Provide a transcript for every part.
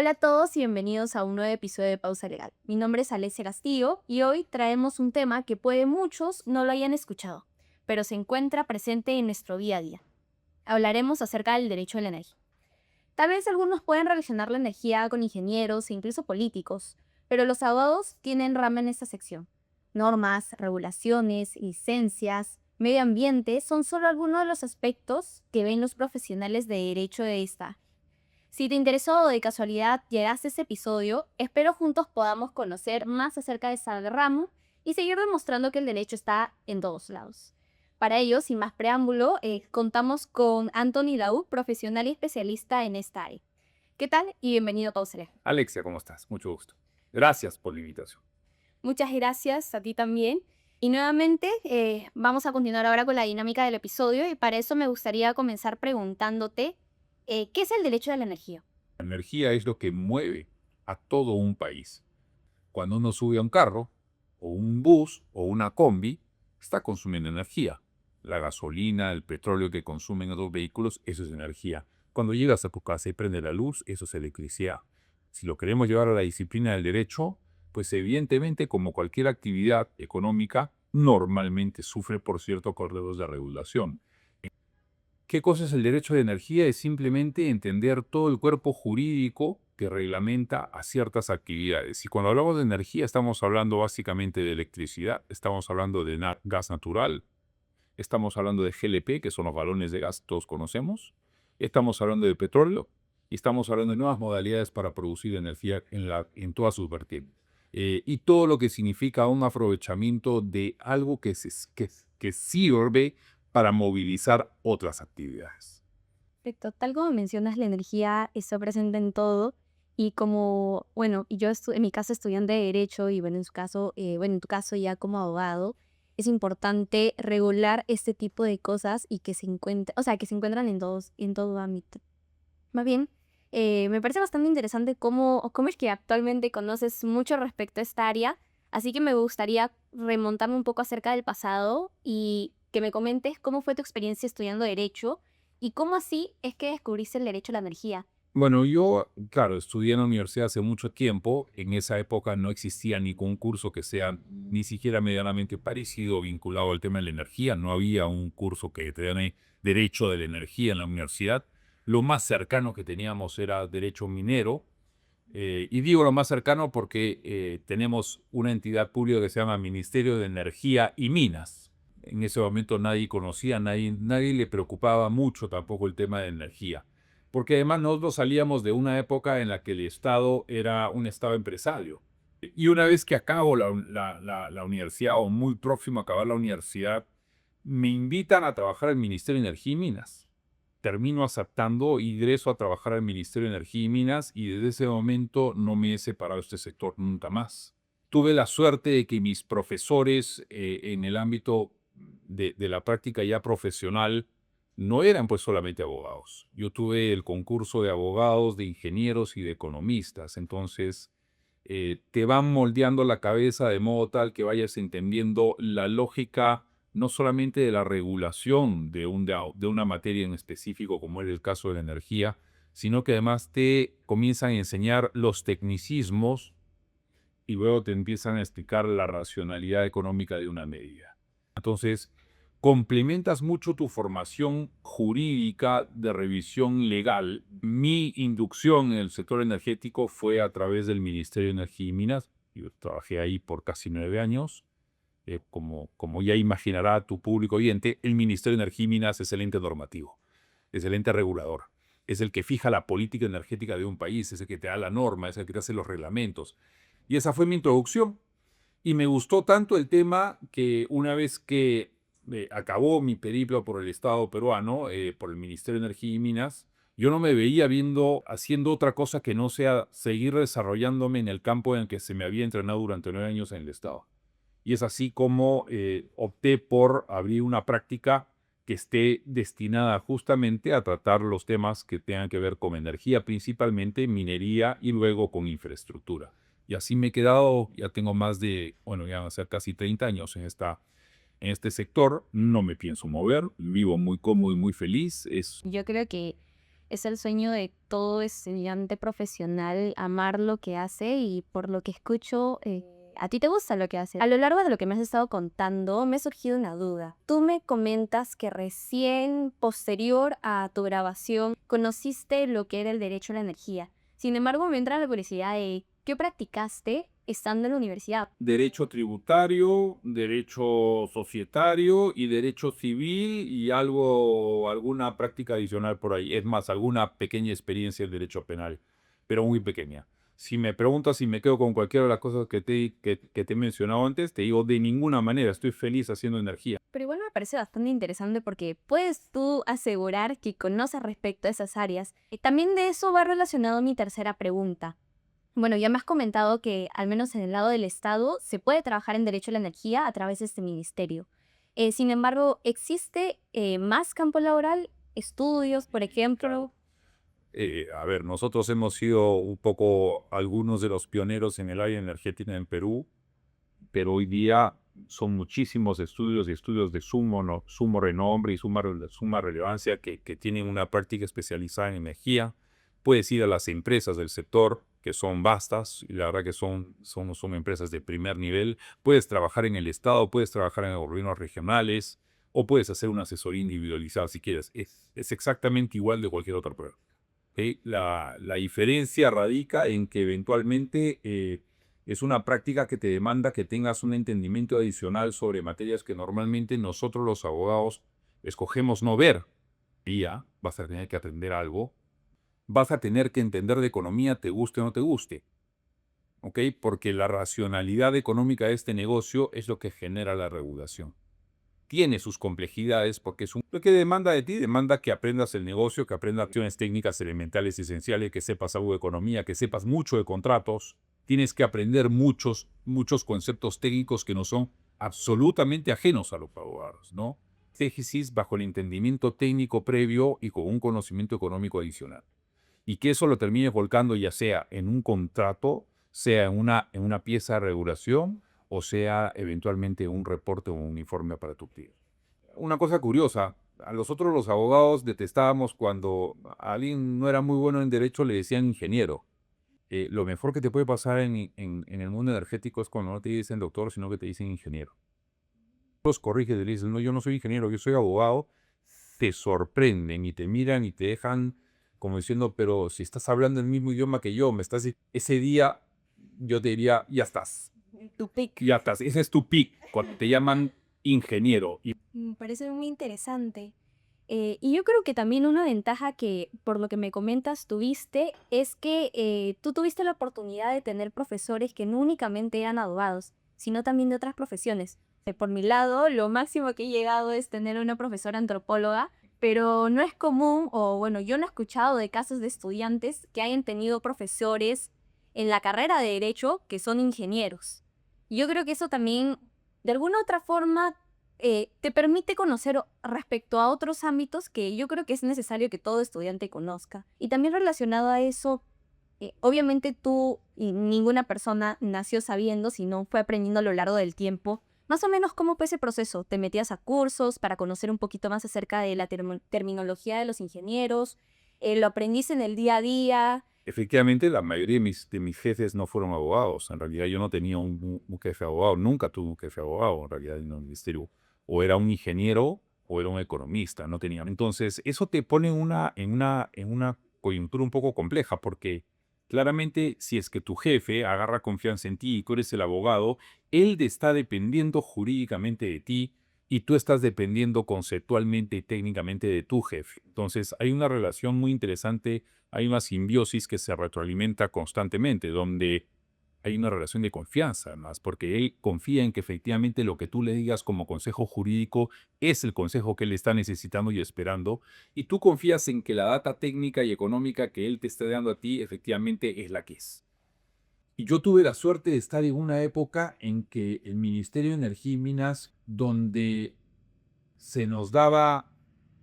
Hola a todos y bienvenidos a un nuevo episodio de Pausa Legal. Mi nombre es Alessia Castillo y hoy traemos un tema que puede muchos no lo hayan escuchado, pero se encuentra presente en nuestro día a día. Hablaremos acerca del derecho a la energía. Tal vez algunos pueden relacionar la energía con ingenieros e incluso políticos, pero los abogados tienen rama en esta sección. Normas, regulaciones, licencias, medio ambiente son solo algunos de los aspectos que ven los profesionales de derecho de esta. Si te interesó o de casualidad llegaste a este episodio, espero juntos podamos conocer más acerca de esta rama y seguir demostrando que el derecho está en todos lados. Para ello, sin más preámbulo, contamos con Anthony Daú, profesional y especialista en esta área. ¿Qué tal? Y bienvenido a Pausa Legal. Alexia, ¿cómo estás? Mucho gusto. Gracias por la invitación. Muchas gracias a ti también. Y nuevamente vamos a continuar ahora con la dinámica del episodio y para eso me gustaría comenzar preguntándote, ¿qué es el derecho de la energía? La energía es lo que mueve a todo un país. Cuando uno sube a un carro, o un bus, o una combi, está consumiendo energía. La gasolina, el petróleo que consumen los vehículos, eso es energía. Cuando llegas a tu casa y prende la luz, eso es electricidad. Si lo queremos llevar a la disciplina del derecho, pues evidentemente, como cualquier actividad económica, normalmente sufre por ciertos corredores de regulación. ¿Qué cosa es el derecho de energía? Es simplemente entender todo el cuerpo jurídico que reglamenta a ciertas actividades. Y cuando hablamos de energía, estamos hablando básicamente de electricidad, estamos hablando de gas natural, estamos hablando de GLP, que son los balones de gas que todos conocemos, estamos hablando de petróleo y estamos hablando de nuevas modalidades para producir energía en todas sus vertientes. Y todo lo que significa un aprovechamiento de algo que sirve para movilizar otras actividades. Perfecto. Tal como mencionas, la energía está presente en todo y como, bueno, y yo en mi caso estudiante de Derecho y bueno, en su caso, bueno, en tu caso ya como abogado, es importante regular este tipo de cosas y que se encuentren, o sea, que se encuentran en todo ámbito. Más bien, me parece bastante interesante cómo es que actualmente conoces mucho respecto a esta área, así que me gustaría remontarme un poco acerca del pasado y que me comentes cómo fue tu experiencia estudiando Derecho y cómo así es que descubriste el derecho a la energía. Bueno, yo, claro, estudié en la universidad hace mucho tiempo. En esa época no existía ningún curso que sea ni siquiera medianamente parecido o vinculado al tema de la energía. No había un curso que tenga derecho de la energía en la universidad. Lo más cercano que teníamos era derecho minero. Y digo lo más cercano porque tenemos una entidad pública que se llama Ministerio de Energía y Minas. En ese momento nadie conocía, nadie le preocupaba mucho tampoco el tema de energía. Porque además nosotros salíamos de una época en la que el Estado era un Estado empresario. Y una vez que acabo la universidad, o muy próximo a acabar la universidad, me invitan a trabajar al Ministerio de Energía y Minas. Termino aceptando, ingreso a trabajar al Ministerio de Energía y Minas y desde ese momento no me he separado de este sector nunca más. Tuve la suerte de que mis profesores en el ámbito de la práctica ya profesional no eran pues solamente abogados. Yo tuve el concurso de abogados, de ingenieros y de economistas. Entonces, te van moldeando la cabeza de modo tal que vayas entendiendo la lógica no solamente de la regulación de una materia en específico, como es el caso de la energía, sino que además te comienzan a enseñar los tecnicismos y luego te empiezan a explicar la racionalidad económica de una medida. Entonces, complementas mucho tu formación jurídica de revisión legal. Mi inducción en el sector energético fue a través del Ministerio de Energía y Minas. Yo trabajé ahí por casi 9 años. Como ya imaginará tu público oyente, el Ministerio de Energía y Minas es el ente normativo, es el ente regulador, es el que fija la política energética de un país, es el que te da la norma, es el que te hace los reglamentos. Y esa fue mi introducción. Y me gustó tanto el tema que una vez que acabó mi periplo por el Estado peruano, por el Ministerio de Energía y Minas, yo no me veía haciendo otra cosa que no sea seguir desarrollándome en el campo en el que se me había entrenado durante 9 años en el Estado. Y es así como opté por abrir una práctica que esté destinada justamente a tratar los temas que tengan que ver con energía, principalmente minería y luego con infraestructura. Y así me he quedado, ya tengo más de, bueno, ya van a ser casi 30 años en este sector. No me pienso mover, vivo muy cómodo y muy feliz. Yo creo que Es el sueño de todo estudiante profesional amar lo que hace y por lo que escucho, a ti te gusta lo que haces. A lo largo de lo que me has estado contando, me ha surgido una duda. Tú me comentas que recién, posterior a tu grabación, conociste lo que era el derecho a la energía. Sin embargo, me entra la curiosidad de qué practicaste estando en la universidad. Derecho tributario, derecho societario y derecho civil y alguna práctica adicional por ahí. Es más, alguna pequeña experiencia en derecho penal, pero muy pequeña. Si me preguntas si me quedo con cualquiera de las cosas que te he mencionado antes, te digo de ninguna manera, estoy feliz haciendo energía. Pero igual me parece bastante interesante porque puedes tú asegurar que conoces respecto a esas áreas. Y también de eso va relacionado mi tercera pregunta. Bueno, ya me has comentado que al menos en el lado del Estado se puede trabajar en derecho a la energía a través de este ministerio. Sin embargo, ¿existe más campo laboral? ¿Estudios, por ejemplo? A ver, nosotros hemos sido un poco algunos de los pioneros en el área energética en Perú, pero hoy día son muchísimos estudios y estudios de sumo renombre y suma relevancia que tienen una práctica especializada en energía. Puedes ir a las empresas del sector, que son vastas, y la verdad que son empresas de primer nivel. Puedes trabajar en el Estado, puedes trabajar en gobiernos regionales, o puedes hacer una asesoría individualizada si quieres. Es exactamente igual de cualquier otra prueba. ¿Ok? La diferencia radica en que eventualmente es una práctica que te demanda que tengas un entendimiento adicional sobre materias que normalmente nosotros los abogados escogemos no ver. Y ya vas a tener que aprender algo, vas a tener que entender de economía, te guste o no te guste. ¿Ok? Porque la racionalidad económica de este negocio es lo que genera la regulación. Tiene sus complejidades porque es lo que demanda de ti, demanda que aprendas el negocio, que aprendas acciones técnicas elementales y esenciales, que sepas algo de economía, que sepas mucho de contratos. Tienes que aprender muchos conceptos técnicos que no son absolutamente ajenos a los abogados, ¿no? Tesis bajo el entendimiento técnico previo y con un conocimiento económico adicional. Y que eso lo termines volcando ya sea en un contrato, sea en una pieza de regulación o sea eventualmente un reporte o un informe para tu cliente. Una cosa curiosa, a nosotros los abogados detestábamos cuando alguien no era muy bueno en derecho, le decían ingeniero. Lo mejor que te puede pasar en el mundo energético es cuando no te dicen doctor, sino que te dicen ingeniero. Los corriges y le dicen, no, yo no soy ingeniero, yo soy abogado, te sorprenden y te miran y te dejan como diciendo, pero si estás hablando el mismo idioma que yo, ese día yo te diría, ya estás, Tu pick. ya estás, ese es tu pick, cuando te llaman ingeniero. Y Me parece muy interesante. Y yo creo que también una ventaja que, por lo que me comentas, tuviste es que tú tuviste la oportunidad de tener profesores que no únicamente eran abogados, sino también de otras profesiones. Por mi lado, lo máximo que he llegado es tener una profesora antropóloga, pero no es común, o bueno, yo no he escuchado de casos de estudiantes que hayan tenido profesores en la carrera de derecho que son ingenieros. Yo creo que eso también, de alguna otra forma, te permite conocer respecto a otros ámbitos que yo creo que es necesario que todo estudiante conozca. Y también relacionado a eso, obviamente tú y ninguna persona nació sabiendo, sino fue aprendiendo a lo largo del tiempo. Más o menos, ¿cómo fue ese proceso? ¿Te metías a cursos para conocer un poquito más acerca de la terminología de los ingenieros? ¿Lo aprendiste en el día a día? efectivamente, la mayoría de mis jefes no fueron abogados. En realidad, yo no tenía un jefe abogado, nunca tuve un jefe abogado en realidad en el ministerio. O era un ingeniero o era un economista, no tenía. Entonces, eso te pone en una coyuntura un poco compleja, porque claramente, si es que tu jefe agarra confianza en ti y tú eres el abogado, él está dependiendo jurídicamente de ti y tú estás dependiendo conceptualmente y técnicamente de tu jefe. Entonces, hay una relación muy interesante, hay una simbiosis que se retroalimenta constantemente, donde hay una relación de confianza, además, porque él confía en que efectivamente lo que tú le digas como consejo jurídico es el consejo que él está necesitando y esperando, y tú confías en que la data técnica y económica que él te está dando a ti efectivamente es la que es. Y yo tuve la suerte de estar en una época en que el Ministerio de Energía y Minas, donde se nos daba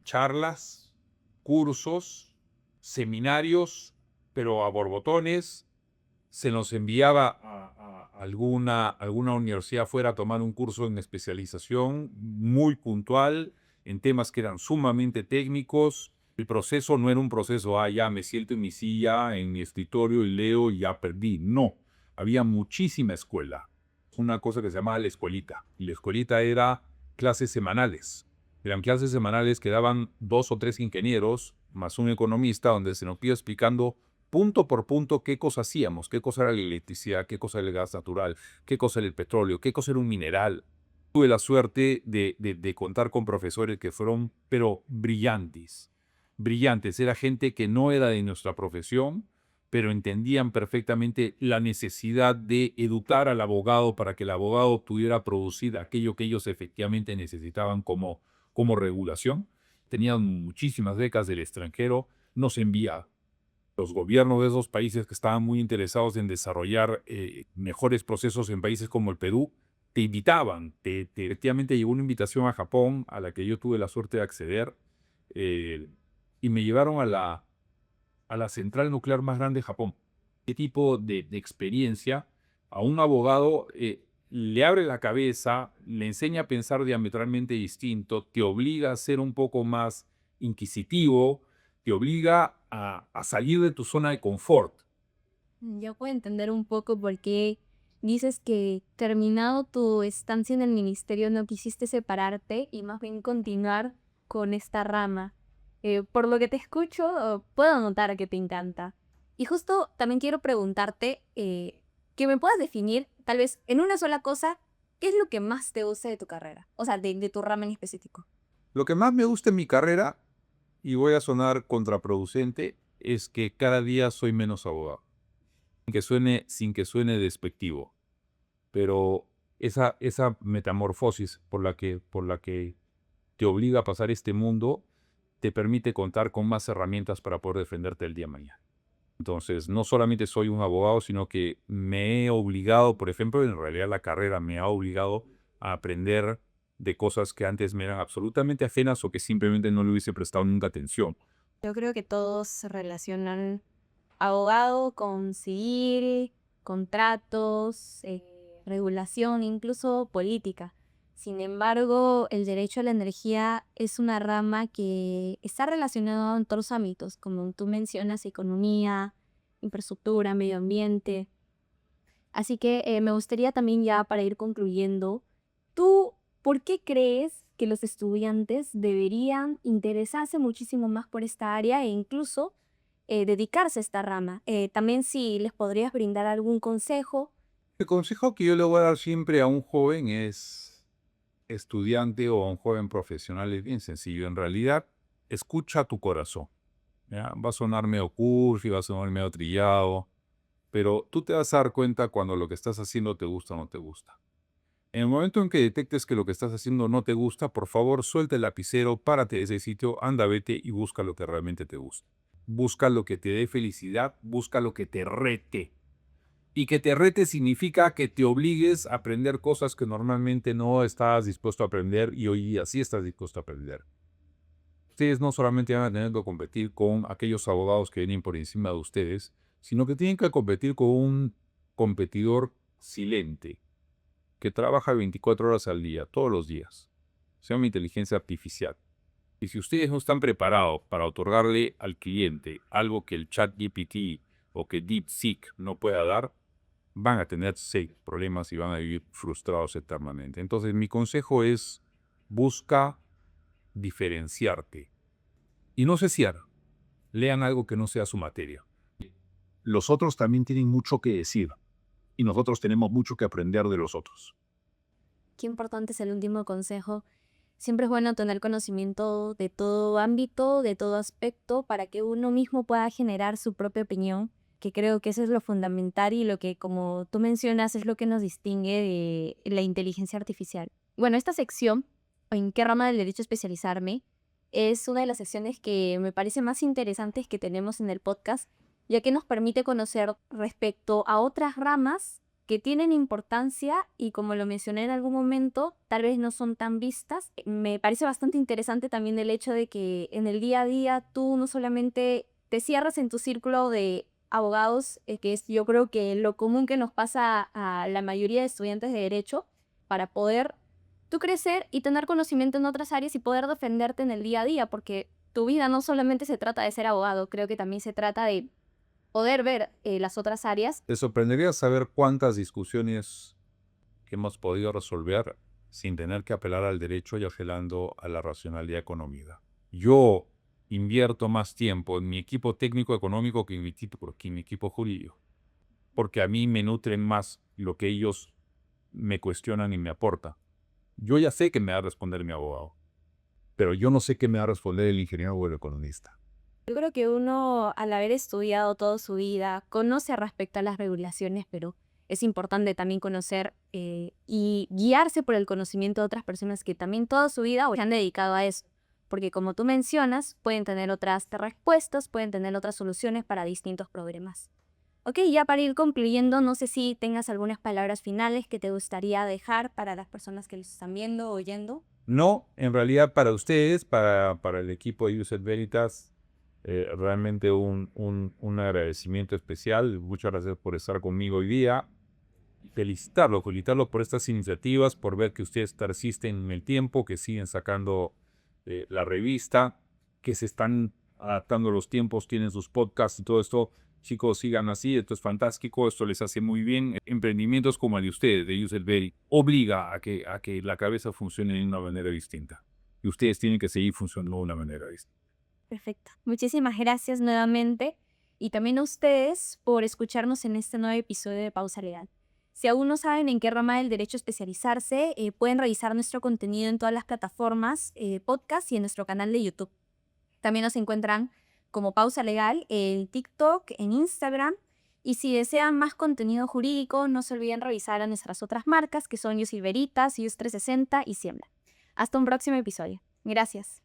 charlas, cursos, seminarios, pero a borbotones, se nos enviaba a alguna universidad afuera a tomar un curso en especialización muy puntual en temas que eran sumamente técnicos. El proceso no era un proceso, ya me siento en mi silla, en mi escritorio y leo y ya perdí. No, había muchísima escuela. Una cosa que se llamaba la escuelita. Y la escuelita era clases semanales. Eran clases semanales que daban 2 o 3 ingenieros más un economista donde se nos iba explicando punto por punto qué cosa hacíamos, qué cosa era la electricidad, qué cosa era el gas natural, qué cosa era el petróleo, qué cosa era un mineral. Tuve la suerte de contar con profesores que fueron, pero brillantes. Brillantes. Era gente que no era de nuestra profesión, pero entendían perfectamente la necesidad de educar al abogado para que el abogado pudiera producir aquello que ellos efectivamente necesitaban como regulación. Tenían muchísimas becas del extranjero, nos envía los gobiernos de esos países que estaban muy interesados en desarrollar mejores procesos en países como el Perú, te invitaban. Efectivamente llegó una invitación a Japón a la que yo tuve la suerte de acceder y me llevaron a la central nuclear más grande de Japón. ¿Qué tipo de experiencia a un abogado le abre la cabeza, le enseña a pensar diametralmente distinto, te obliga a ser un poco más inquisitivo, te obliga a salir de tu zona de confort? Ya puedo entender un poco por qué dices que terminado tu estancia en el ministerio no quisiste separarte y más bien continuar con esta rama. Por lo que te escucho, puedo notar que te encanta. Y justo también quiero preguntarte que me puedas definir, tal vez en una sola cosa, ¿qué es lo que más te gusta de tu carrera? O sea, de tu rama en específico. Lo que más me gusta en mi carrera, y voy a sonar contraproducente, es que cada día soy menos abogado. Sin que suene despectivo. Pero esa metamorfosis por la que te obliga a pasar este mundo, te permite contar con más herramientas para poder defenderte el día de mañana. Entonces, no solamente soy un abogado, sino que me he obligado, por ejemplo, en realidad la carrera me ha obligado a aprender de cosas que antes me eran absolutamente ajenas o que simplemente no le hubiese prestado nunca atención. Yo creo que todos se relacionan abogado con civil, contratos, regulación, incluso política. Sin embargo, el derecho a la energía es una rama que está relacionada en todos los ámbitos, como tú mencionas, economía, infraestructura, medio ambiente. Así que me gustaría también ya para ir concluyendo, ¿tú por qué crees que los estudiantes deberían interesarse muchísimo más por esta área e incluso dedicarse a esta rama? También si les podrías brindar algún consejo. El consejo que yo le voy a dar siempre a un joven estudiante o a un joven profesional es bien sencillo. En realidad, escucha tu corazón. ¿Ya? Va a sonar medio cursi, va a sonar medio trillado, pero tú te vas a dar cuenta cuando lo que estás haciendo te gusta o no te gusta. En el momento en que detectes que lo que estás haciendo no te gusta, por favor, suelta el lapicero, párate de ese sitio, anda, vete y busca lo que realmente te gusta. Busca lo que te dé felicidad, busca lo que te rete. Y que te rete significa que te obligues a aprender cosas que normalmente no estabas dispuesto a aprender y hoy día sí estás dispuesto a aprender. Ustedes no solamente van a tener que competir con aquellos abogados que vienen por encima de ustedes, sino que tienen que competir con un competidor silente, que trabaja 24 horas al día, todos los días. Se llama inteligencia artificial. Y si ustedes no están preparados para otorgarle al cliente algo que el ChatGPT o que DeepSeek no pueda dar, van a tener problemas y van a vivir frustrados eternamente. Entonces, mi consejo es: busca diferenciarte. Y no se cierren. Lean algo que no sea su materia. Los otros también tienen mucho que decir. Y nosotros tenemos mucho que aprender de los otros. Qué importante es el último consejo. Siempre es bueno tener conocimiento de todo ámbito, de todo aspecto, para que uno mismo pueda generar su propia opinión, que creo que eso es lo fundamental y lo que, como tú mencionas, es lo que nos distingue de la inteligencia artificial. Bueno, esta sección, ¿en qué rama del derecho especializarme?, es una de las secciones que me parece más interesantes que tenemos en el podcast, ya que nos permite conocer respecto a otras ramas que tienen importancia y, como lo mencioné en algún momento, tal vez no son tan vistas. Me parece bastante interesante también el hecho de que en el día a día tú no solamente te cierras en tu círculo de abogados, que es yo creo que lo común que nos pasa a la mayoría de estudiantes de derecho, para poder tú crecer y tener conocimiento en otras áreas y poder defenderte en el día a día, porque tu vida no solamente se trata de ser abogado, creo que también se trata de poder ver las otras áreas. Te sorprendería saber cuántas discusiones que hemos podido resolver sin tener que apelar al derecho y apelando a la racionalidad económica. Yo invierto más tiempo en mi equipo técnico económico que en mi equipo jurídico, porque a mí me nutren más lo que ellos me cuestionan y me aportan. Yo ya sé que me va a responder mi abogado, pero yo no sé qué me va a responder el ingeniero o el economista. Yo creo que uno, al haber estudiado toda su vida, conoce respecto a las regulaciones, pero es importante también conocer y guiarse por el conocimiento de otras personas que también toda su vida se han dedicado a eso. Porque como tú mencionas, pueden tener otras respuestas, pueden tener otras soluciones para distintos problemas. Ok, ya para ir concluyendo, no sé si tengas algunas palabras finales que te gustaría dejar para las personas que los están viendo o oyendo. No, en realidad para ustedes, para el equipo de User Veritas, realmente un agradecimiento especial. Muchas gracias por estar conmigo hoy día. Felicitarlo por estas iniciativas, por ver que ustedes persisten en el tiempo, que siguen sacando la revista, que se están adaptando a los tiempos, tienen sus podcasts y todo esto. Chicos, sigan así, esto es fantástico, esto les hace muy bien. Emprendimientos como el de ustedes, de Userberry, obliga a que la cabeza funcione de una manera distinta. Y ustedes tienen que seguir funcionando de una manera distinta. Perfecto. Muchísimas gracias nuevamente y también a ustedes por escucharnos en este nuevo episodio de Pausa Legal. Si aún no saben en qué rama del derecho especializarse, pueden revisar nuestro contenido en todas las plataformas, podcast y en nuestro canal de YouTube. También nos encuentran como Pausa Legal en TikTok, en Instagram. Y si desean más contenido jurídico, no se olviden revisar a nuestras otras marcas que son Yus Veritas, Yus 360 y Siembra. Hasta un próximo episodio. Gracias.